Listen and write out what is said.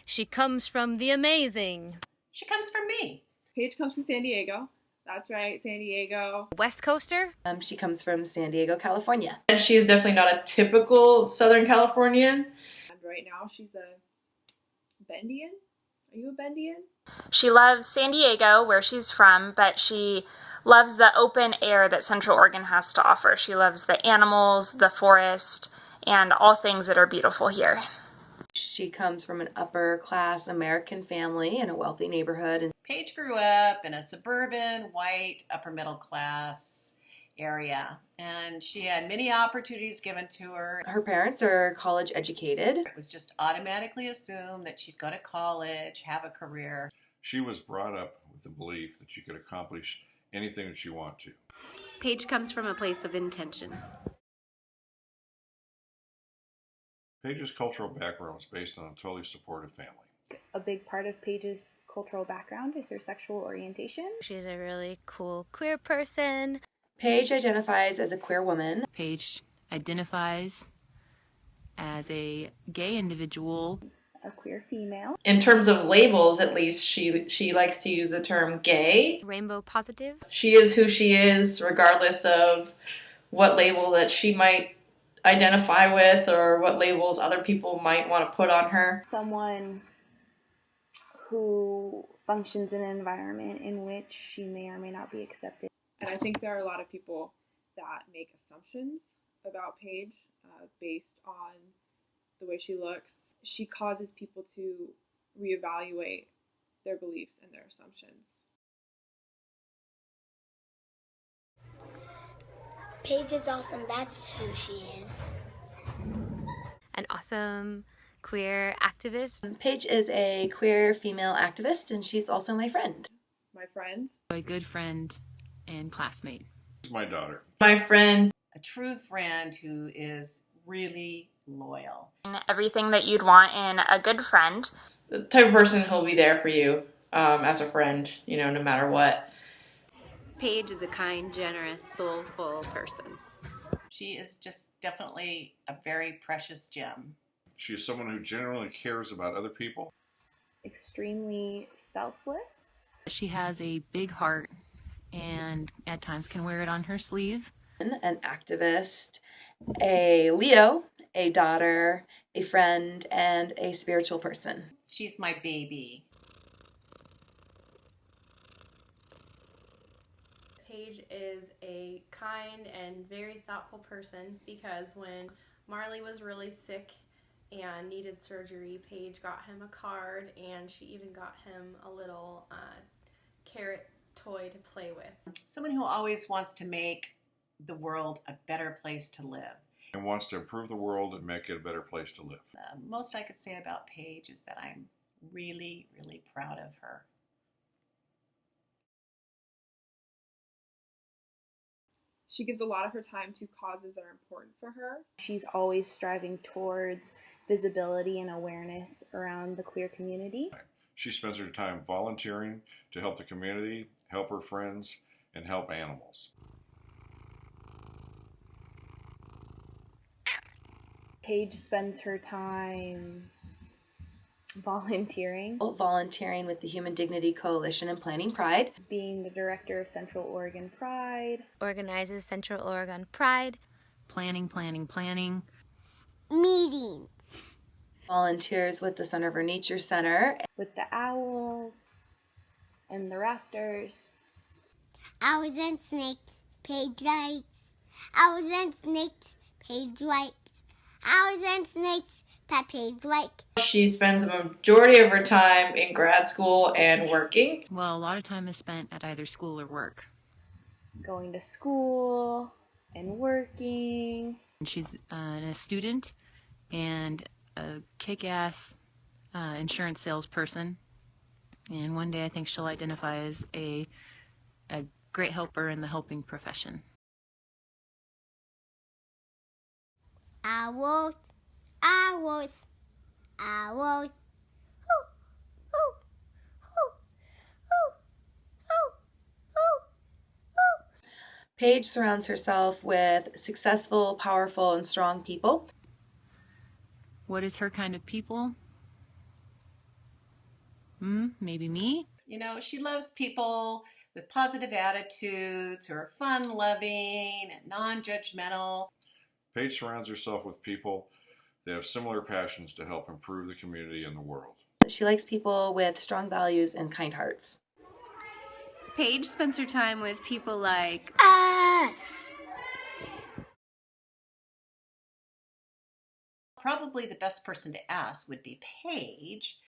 She comes from the amazing. She comes from me. Paige comes from San Diego. That's right, San Diego. West Coaster. She comes from San Diego, California. And she is definitely not a typical Southern Californian. And right now she's a Bendian. Are you a Bendian? She loves San Diego, where she's from, but she loves the open air that Central Oregon has to offer. She loves the animals, the forest, and all things that are beautiful here. She comes from an upper-class American family in a wealthy neighborhood. Paige grew up in a suburban, white, upper-middle-class area, and she had many opportunities given to her. Her parents are college educated. It was just automatically assumed that she'd go to college, have a career. She was brought up with the belief that she could accomplish anything that she wanted to. Paige comes from a place of intention. Paige's cultural background was based on a totally supportive family. A big part of Paige's cultural background is her sexual orientation. She's a really cool queer person. Paige identifies as a queer woman. Paige identifies as a gay individual. A queer female. In terms of labels, at least, she likes to use the term gay. Rainbow positive. She is who she is, regardless of what label that she might identify with or what labels other people might want to put on her. Someone who functions in an environment in which she may or may not be accepted. And I think there are a lot of people that make assumptions about Paige based on the way she looks. She causes people to reevaluate their beliefs and their assumptions. Paige is awesome. That's who she is. An awesome queer activist. Paige is a queer female activist, and she's also my friend. My friend. A good friend and classmate. This is my daughter. My friend. A true friend who is really loyal. Everything that you'd want in a good friend. The type of person who'll be there for you as a friend, no matter what. Paige is a kind, generous, soulful person. She is just definitely a very precious gem. She is someone who genuinely cares about other people. Extremely selfless. She has a big heart and at times can wear it on her sleeve. An activist, a Leo, a daughter, a friend, and a spiritual person. She's my baby. Paige is a kind and very thoughtful person because when Marley was really sick and needed surgery, Paige got him a card and she even got him a little carrot toy to play with. Someone who always wants to make the world a better place to live. And wants to improve the world and make it a better place to live. Most I could say about Paige is that I'm really, really proud of her. She gives a lot of her time to causes that are important for her. She's always striving towards visibility and awareness around the queer community. She spends her time volunteering to help the community, help her friends, and help animals. Paige spends her time volunteering with the Human Dignity Coalition and planning Pride. Being the director of Central Oregon Pride. Organizes Central Oregon Pride. Planning. Meetings. Volunteers with the Center for Nature Center. With the owls and the raptors. Owls and snakes, Paige likes. Owls and snakes, Paige likes. Owls and snakes that Paige likes. She spends a majority of her time in grad school and working. Well, a lot of time is spent at either school or work. Going to school and working. She's a student and a kick-ass insurance salesperson. And one day I think she'll identify as a great helper in the helping profession. Owls, owls, owls. Paige surrounds herself with successful, powerful, and strong people. What is her kind of people? Maybe me? You know, she loves people with positive attitudes who are fun loving and non judgmental. Paige surrounds herself with people that have similar passions to help improve the community and the world. She likes people with strong values and kind hearts. Paige spends her time with people like us. Probably the best person to ask would be Paige.